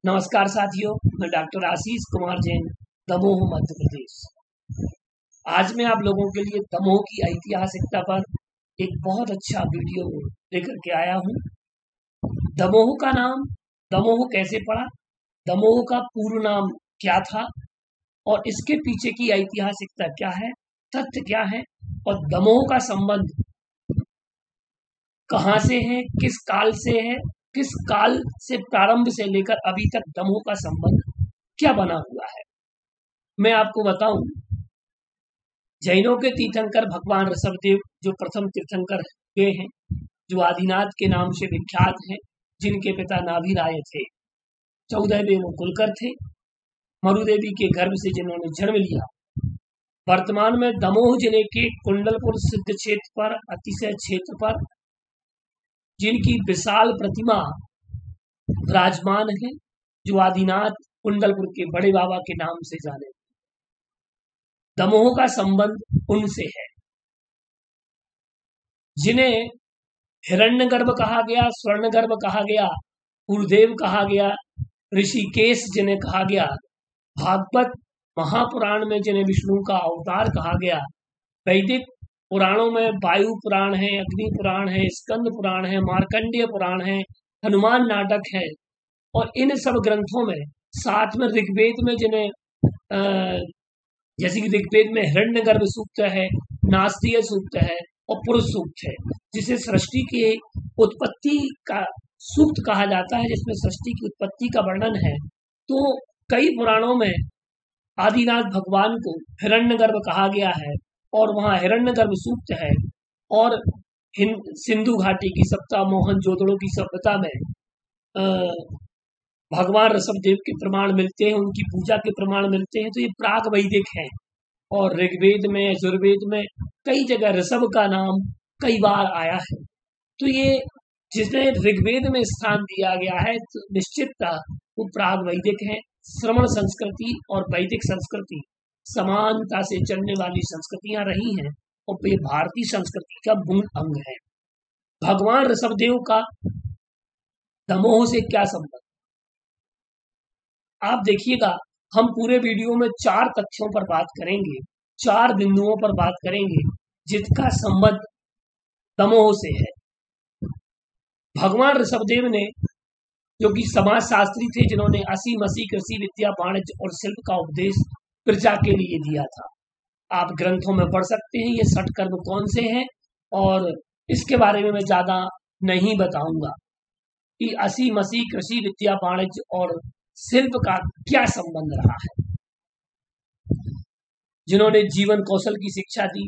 नमस्कार साथियों, मैं डॉक्टर आशीष कुमार जैन, दमोह मध्य प्रदेश। आज मैं आप लोगों के लिए दमोह की ऐतिहासिकता पर एक बहुत अच्छा वीडियो लेकर के आया हूँ। दमोह का नाम दमोह कैसे पड़ा, दमोह का पूर्व नाम क्या था और इसके पीछे की ऐतिहासिकता क्या है, तथ्य क्या है और दमोह का संबंध कहाँ से है, किस काल से है, किस काल से प्रारंभ से लेकर अभी तक दमोह का संबंध क्या बना हुआ है। मैं आपको बताऊं, जैनों के तीर्थंकर भगवान ऋषभदेव जो प्रथम तीर्थंकर हुए हैं, जो आदिनाथ के नाम से विख्यात हैं, जिनके पिता नाभिराय थे, 14वें कुलकर थे, मरुदेवी के गर्भ से जिन्होंने जन्म लिया। वर्तमान में दमोह जिले के कुंडलपुर सिद्ध क्षेत्र पर, अतिशय क्षेत्र पर जिनकी विशाल प्रतिमा विराजमान है, जो आदिनाथ कुंडलपुर के बड़े बाबा के नाम से जाने। दमोह का संबंध उनसे है जिन्हें हिरण्यगर्भ कहा गया, स्वर्णगर्भ कहा गया, गुरुदेव कहा गया, ऋषिकेश जिन्हें कहा गया, भागवत महापुराण में जिन्हें विष्णु का अवतार कहा गया, वैदिक पुराणों में वायु पुराण है, अग्नि पुराण है, स्कंद पुराण है, मार्कंडेय पुराण है, हनुमान नाटक है, और इन सब ग्रंथों में साथ में ऋग्वेद में जिन्हें जैसे कि ऋग्वेद में हिरण्यगर्भ सूक्त है, नास्तीय सूक्त है और पुरुष सूक्त है, जिसे सृष्टि की उत्पत्ति का सूक्त कहा जाता है, जिसमें सृष्टि की उत्पत्ति का वर्णन है। तो कई पुराणों में आदिनाथ भगवान को हिरण्यगर्भ कहा गया है और वहाँ हिरण्यगर्भ सूक्त है। और सिंधु घाटी की सप्ता मोहनजोदड़ो की सभ्यता में भगवान ऋषभदेव के प्रमाण मिलते हैं, उनकी पूजा के प्रमाण मिलते हैं। तो ये प्राग वैदिक हैं। और ऋग्वेद में, यजुर्वेद में कई जगह ऋषभ का नाम कई बार आया है। तो ये जिसने ऋग्वेद में स्थान दिया गया है, तो निश्चितता वो प्राग वैदिक है। श्रमण संस्कृति और वैदिक संस्कृति समानता से चलने वाली संस्कृतियां रही हैं और ये भारतीय संस्कृति का मूल अंग है। भगवान ऋषभदेव का दमोह से क्या संबंध, आप देखिएगा। हम पूरे वीडियो में 4 तथ्यों पर बात करेंगे, 4 बिंदुओं पर बात करेंगे जिसका संबंध दमोह से है। भगवान ऋषभदेव ने, जो कि समाज शास्त्री थे, जिन्होंने 80 मसी कृषि विद्या वाणिज्य और शिल्प का उपदेश प्रजा के लिए दिया था। आप ग्रंथों में पढ़ सकते हैं ये 60 कर्म कौन से हैं, और इसके बारे में मैं ज्यादा नहीं बताऊंगा कि 80 मसी कृषि विद्या वाणिज्य और शिल्प का क्या संबंध रहा है। जिन्होंने जीवन कौशल की शिक्षा दी,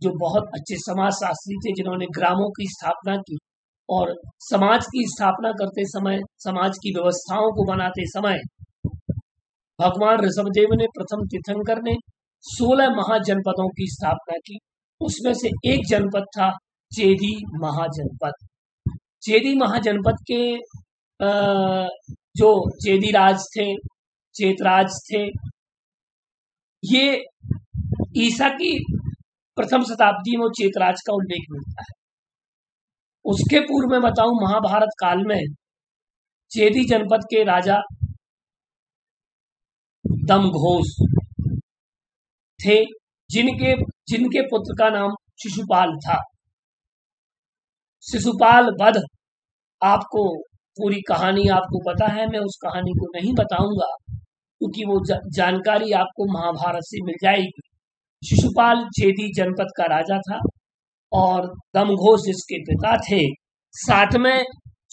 जो बहुत अच्छे समाज शास्त्री थे, जिन्होंने ग्रामों की स्थापना की और समाज की स्थापना करते समय, समाज की व्यवस्थाओं को बनाते समय भगवान ऋषभदेव ने, प्रथम तीर्थंकर ने 16 महाजनपदों की स्थापना की। उसमें से एक जनपद था चेदी महाजनपद। चेदी महाजनपद के जो चेदीराज थे, चेतराज थे, ये ईसा की प्रथम शताब्दी में चेतराज का उल्लेख मिलता है। उसके पूर्व में बताऊं, महाभारत काल में चेदी जनपद के राजा दमघोष थे, जिनके पुत्र का नाम शिशुपाल था। शिशुपाल वध, आपको पूरी कहानी आपको पता है, मैं उस कहानी को नहीं बताऊंगा क्योंकि वो जानकारी आपको महाभारत से मिल जाएगी। शिशुपाल चेदी जनपद का राजा था और दमघोष जिसके पिता थे, साथ में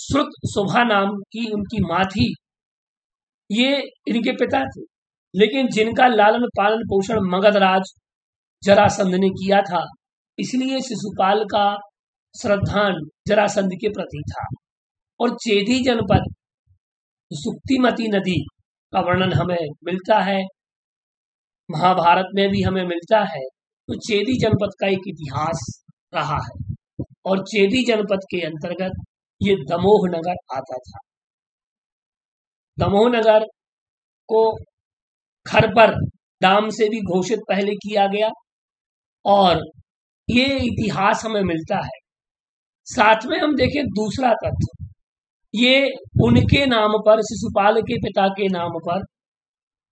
श्रुत सुभा नाम की उनकी माँ थी। ये इनके पिता थे, लेकिन जिनका लालन पालन पोषण मगधराज जरासंध ने किया था, इसलिए शिशुपाल का श्रद्धान जरासंध के प्रति था। और चेदी जनपद, सुक्तिमती नदी का वर्णन हमें मिलता है, महाभारत में भी हमें मिलता है। तो चेदी जनपद का एक इतिहास रहा है और चेदी जनपद के अंतर्गत ये दमोह नगर आता था। दमोह नगर को खरपर नाम से भी घोषित पहले किया गया और ये इतिहास हमें मिलता है। साथ में हम देखें दूसरा तथ्य, ये उनके नाम पर, शिशुपाल के पिता के नाम पर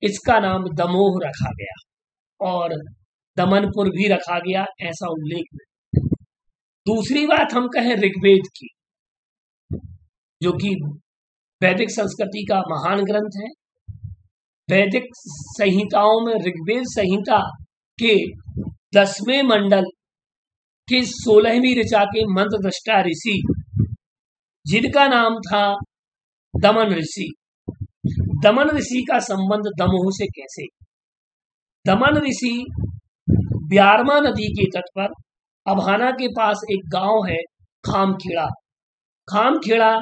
इसका नाम दमोह रखा गया और दमनपुर भी रखा गया, ऐसा उल्लेख है। दूसरी बात हम कहें ऋग्वेद की, जो कि वैदिक संस्कृति का महान ग्रंथ है। वैदिक संहिताओं में ऋग्वेद संहिता के 10वें मंडल के 16वीं ऋचा के मंत्रद्रष्टा ऋषि, जिनका नाम था दमन ऋषि। दमन ऋषि का संबंध दमोह से कैसे? दमन ऋषि ब्यारमा नदी के तट पर अभाना के पास एक गांव है खामखेड़ा। खामखेड़ा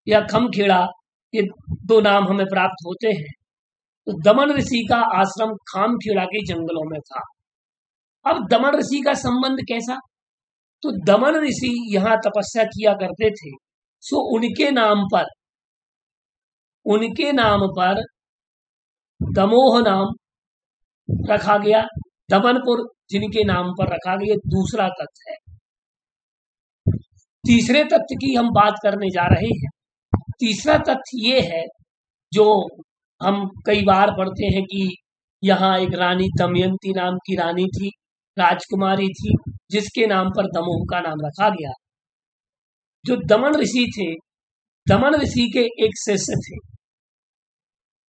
या खमखेड़ा, ये दो नाम हमें प्राप्त होते हैं। तो दमन ऋषि का आश्रम खामखेड़ा के जंगलों में था। अब दमन ऋषि का संबंध कैसा? तो दमन ऋषि यहाँ तपस्या किया करते थे, सो उनके नाम पर दमोह नाम रखा गया, दमनपुर जिनके नाम पर रखा गया। दूसरा तथ्य है। तीसरे तथ्य की हम बात करने जा रहे हैं। तीसरा तथ्य ये है, जो हम कई बार पढ़ते हैं कि यहाँ एक रानी दमयंती नाम की रानी थी, राजकुमारी थी, जिसके नाम पर दमोह का नाम रखा गया। जो दमन ऋषि थे, दमन ऋषि के एक शिष्य थे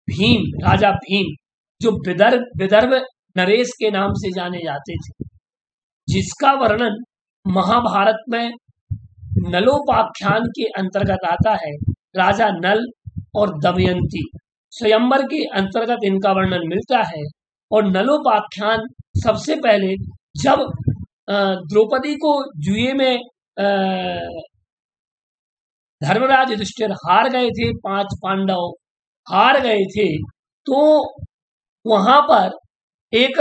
भीम, राजा भीम, जो विदर्भ नरेश के नाम से जाने जाते थे, जिसका वर्णन महाभारत में नलोपाख्यान के अंतर्गत आता है। राजा नल और दमयंती स्वयंवर के अंतर्गत इनका वर्णन मिलता है। और नलोपाख्यान सबसे पहले जब द्रौपदी को जुए में धर्मराज युधिष्ठिर हार गए थे, 5 पांडव हार गए थे, तो वहां पर एक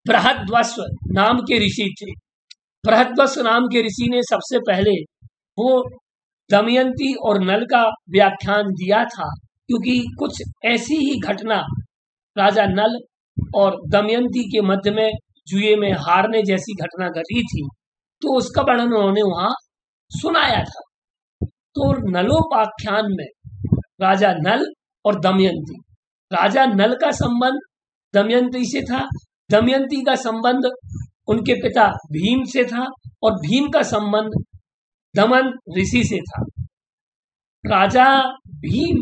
बृहद्वस्व नाम के ऋषि थे। बृहद्वस्व नाम के ऋषि ने सबसे पहले वो दमयंती और नल का व्याख्यान दिया था, क्योंकि कुछ ऐसी ही घटना राजा नल और दमयंती के मध्य में जुए में हारने जैसी घटना घटी थी, तो उसका वर्णन उन्होंने वहां सुनाया था। तो नलोपाख्यान में राजा नल और दमयंती, राजा नल का संबंध दमयंती से था, दमयंती का संबंध उनके पिता भीम से था, और भीम का संबंध दमन ऋषि से था। राजा भीम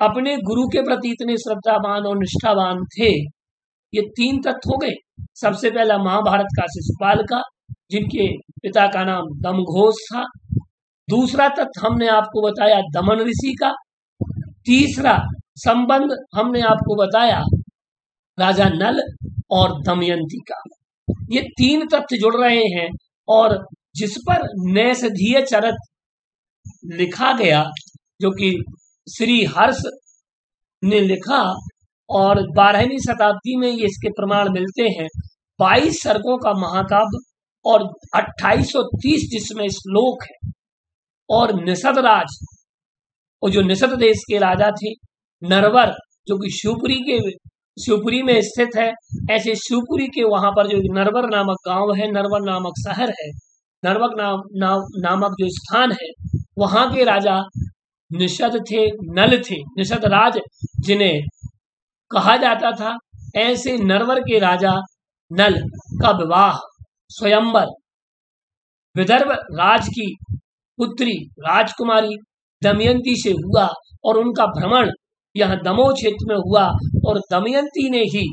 अपने गुरु के प्रति इतने श्रद्धावान और निष्ठावान थे। ये 3 तथ्य हो गए। सबसे पहला महाभारत का शिशुपाल का, जिनके पिता का नाम दमघोष था। दूसरा तथ्य हमने आपको बताया दमन ऋषि का। तीसरा संबंध हमने आपको बताया राजा नल और दमयंती का। ये 3 तथ्य जुड़ रहे हैं, और जिस पर नैषधीय चरित लिखा गया, जो कि श्री हर्ष ने लिखा, और 12वीं शताब्दी में ये इसके प्रमाण मिलते हैं। 22 सर्गों का महाकाव्य और 2830 जिसमें श्लोक है। और निषद राज, और जो निषद देश के राजा थे, नरवर, जो कि शिवपुरी में स्थित है। ऐसे शिवपुरी के वहां पर जो नरवर नामक गांव है, नरवर नामक शहर है, नरवर नामक जो स्थान है, वहां के राजा निषद थे, नल थे, निषद राज जिन्हें कहा जाता था। ऐसे नरवर के राजा नल का विवाह स्वयंवर विदर्भ राज की पुत्री राजकुमारी दमयंती से हुआ, और उनका भ्रमण यहाँ दमोह क्षेत्र में हुआ, और दमयंती ने ही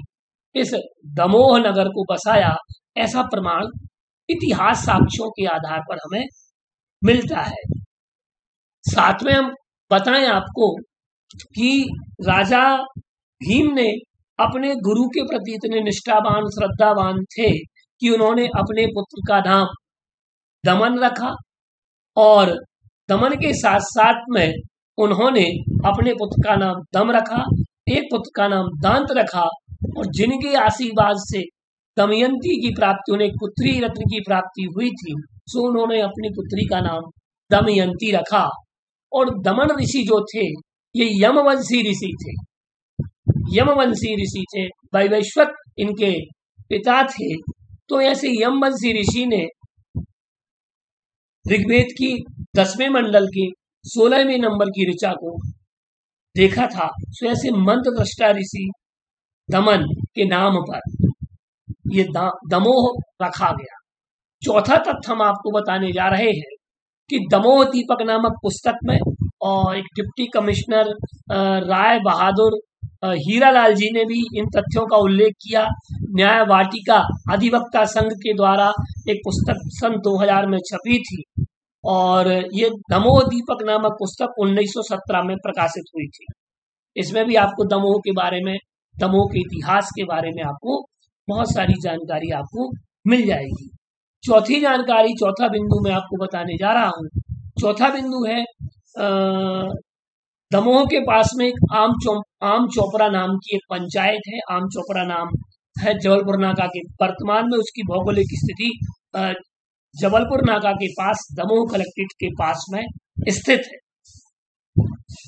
इस दमोह नगर को बसाया। ऐसा प्रमाण इतिहास साक्ष्यों के आधार पर हमें मिलता है। साथ में हम बताएं आपको कि राजा भीम ने अपने गुरु के प्रति इतने निष्ठावान श्रद्धावान थे कि उन्होंने अपने पुत्र का नाम दमन रखा, और दमन के साथ साथ में उन्होंने अपने पुत्र का नाम दम रखा, एक पुत्र का नाम दांत रखा, और जिनके आशीर्वाद से दमयंती की प्राप्ति, उन्हें पुत्री रत्न की प्राप्ति हुई थी, सो उन्होंने अपनी पुत्री का नाम दमयंती रखा। और दमन ऋषि जो थे, ये यमवंशी ऋषि थे, यमवंशी ऋषि थे, वैवस्वत इनके पिता थे। तो ऐसे यमवंशी ऋषि ने ऋग्वेद की 10वें मंडल के 16वें नंबर की ऋचा को देखा था, सो ऐसे मंत्रद्रष्टा ऋषि दमन के नाम पर ये दमोह रखा गया। चौथा तथ्य हम आपको बताने जा रहे हैं कि दमोह दीपक नामक पुस्तक में और एक डिप्टी कमिश्नर राय बहादुर हीरालाल जी ने भी इन तथ्यों का उल्लेख किया। न्याय वाटिका अधिवक्ता संघ के द्वारा एक पुस्तक सन 2000 में छपी थी और ये दमोह दीपक नामक पुस्तक 1917 में प्रकाशित हुई थी। इसमें भी आपको दमोह के बारे में, दमोह के इतिहास के बारे में आपको बहुत सारी जानकारी आपको मिल जाएगी। चौथी जानकारी, चौथा बिंदु मैं आपको बताने जा रहा हूँ। चौथा बिंदु है दमोह के पास में एक आम चोपड़ा नाम की एक पंचायत है। आम चोपड़ा नाम है जबलपुर नाका के, वर्तमान में उसकी भौगोलिक स्थिति जबलपुर नाका के पास दमोह कलेक्ट्रेट के पास में स्थित है।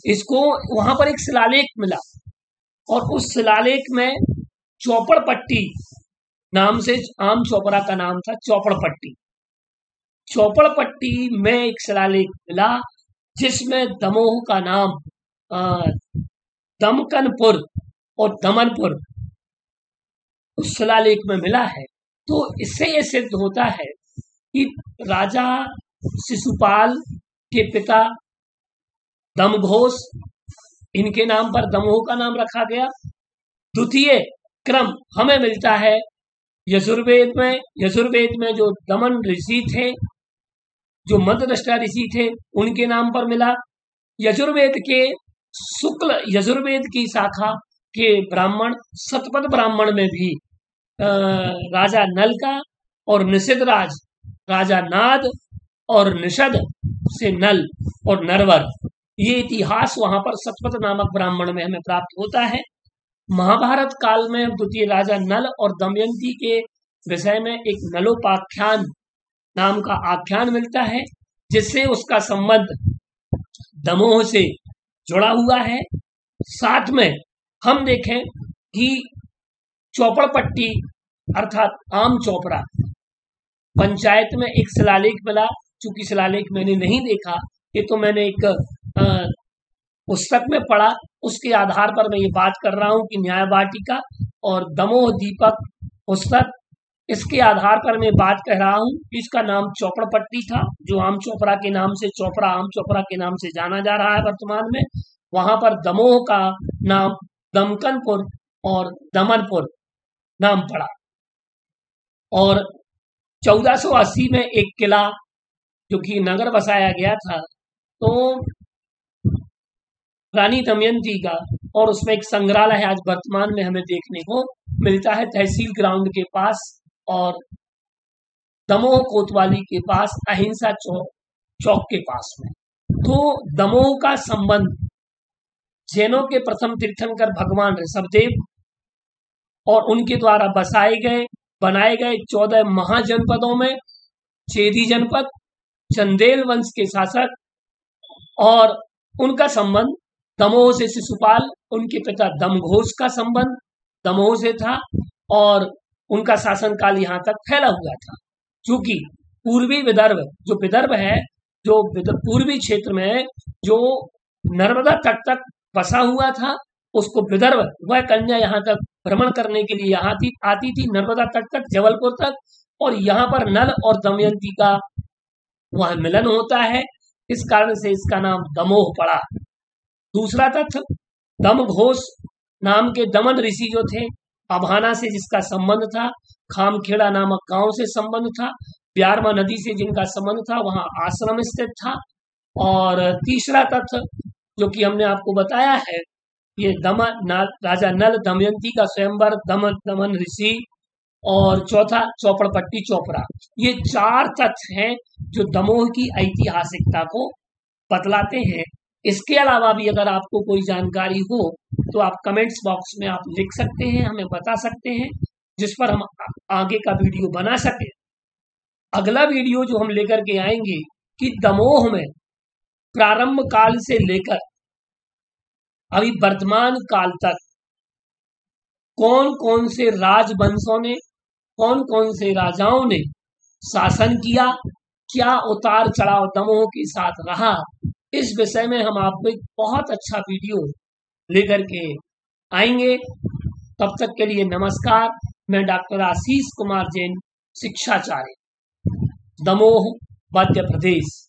इसको वहां पर एक शिलालेख मिला और उस शिलालेख में चौपड़ पट्टी नाम से, आम चोपड़ा का नाम था चौपड़ पट्टी। चौपड़ पट्टी में एक शिलालेख मिला जिसमें दमोह का नाम दमकनपुर और दमनपुर उस शिलालेख में मिला है। तो इससे यह सिद्ध होता है कि राजा शिशुपाल के पिता दमघोष, इनके नाम पर दमोह का नाम रखा गया। द्वितीय क्रम हमें मिलता है यजुर्वेद में। यजुर्वेद में जो दमन ऋषि थे, जो मंत्रद्रष्टा ऋषि थे, उनके नाम पर मिला। यजुर्वेद के शुक्ल यजुर्वेद की शाखा के ब्राह्मण सतपथ ब्राह्मण में भी राजा नल का और निषद राज, राजा नाद और निषद से नल और नरवर, ये इतिहास वहां पर सतपथ नामक ब्राह्मण में हमें प्राप्त होता है। महाभारत काल में द्वितीय राजा नल और दमयंती के विषय में एक नलोपाख्यान नाम का आख्यान मिलता है, जिससे उसका संबंध दमोह से जुड़ा हुआ है। साथ में हम देखें कि चौपड़ पट्टी अर्थात आम चोपड़ा पंचायत में एक शिलालेख मिला। चूंकि शिलालेख मैंने नहीं देखा, ये तो मैंने एक पुस्तक में पढ़ा, उसके आधार पर मैं ये बात कर रहा हूं कि न्याय वाटिका और दमोह दीपक पुस्तक, इसके आधार पर मैं बात कह रहा हूं। इसका नाम चौपड़ पट्टी था, जो आम चोपड़ा के नाम से, चोपड़ा आम चोपड़ा के नाम से जाना जा रहा है वर्तमान में। वहां पर दमोह का नाम दमकनपुर और दमनपुर नाम पड़ा। और 1480 में एक किला जो कि नगर बसाया गया था, तो रानी दमयंती का, और उसमें एक संग्रहालय है आज वर्तमान में हमें देखने को मिलता है तहसील ग्राउंड के पास और दमोह कोतवाली के पास, अहिंसा चौक के पास में। तो दमोह का संबंध जैनों के प्रथम तीर्थंकर भगवान ऋषभदेव और उनके द्वारा बनाए गए 14 महाजनपदों में चेदी जनपद, चंदेल वंश के शासक और उनका संबंध दमोह से शिशुपाल, उनके पिता दमघोष का संबंध दमोह से था और उनका शासनकाल यहाँ तक फैला हुआ था। क्योंकि पूर्वी विदर्भ, जो विदर्भ है, जो पूर्वी क्षेत्र में जो नर्मदा तट तक बसा हुआ था, उसको विदर्भ, वह कन्या यहाँ तक भ्रमण करने के लिए यहाँ आती थी, नर्मदा तट तक, जबलपुर तक, और यहाँ पर नल और दमयंती का वह मिलन होता है। इस कारण से इसका नाम दमोह पड़ा। दूसरा तथ्य, दमघोष नाम के दमन ऋषि जो थे, अभाना से जिसका संबंध था, खामखेड़ा नामक गांव से संबंध था, प्यारमा नदी से जिनका संबंध था, वहां आश्रम स्थित था। और तीसरा तथ्य जो कि हमने आपको बताया है, ये राजा नल दमयंती का स्वयंवर, दमन ऋषि, और चौथा चौपड़ पट्टी चोपड़ा। ये 4 तथ्य हैं जो दमोह की ऐतिहासिकता को बतलाते हैं। इसके अलावा भी अगर आपको कोई जानकारी हो तो आप कमेंट्स बॉक्स में आप लिख सकते हैं, हमें बता सकते हैं, जिस पर हम आगे का वीडियो बना सके। अगला वीडियो जो हम लेकर के आएंगे कि दमोह में प्रारंभ काल से लेकर अभी वर्तमान काल तक कौन कौन से राजवंशों ने, कौन कौन से राजाओं ने शासन किया, क्या उतार चढ़ाव दमोह के साथ रहा, इस विषय में हम आपको एक बहुत अच्छा वीडियो लेकर के आएंगे। तब तक के लिए नमस्कार। मैं डॉक्टर आशीष कुमार जैन, शिक्षाचार्य, दमोह, मध्य प्रदेश।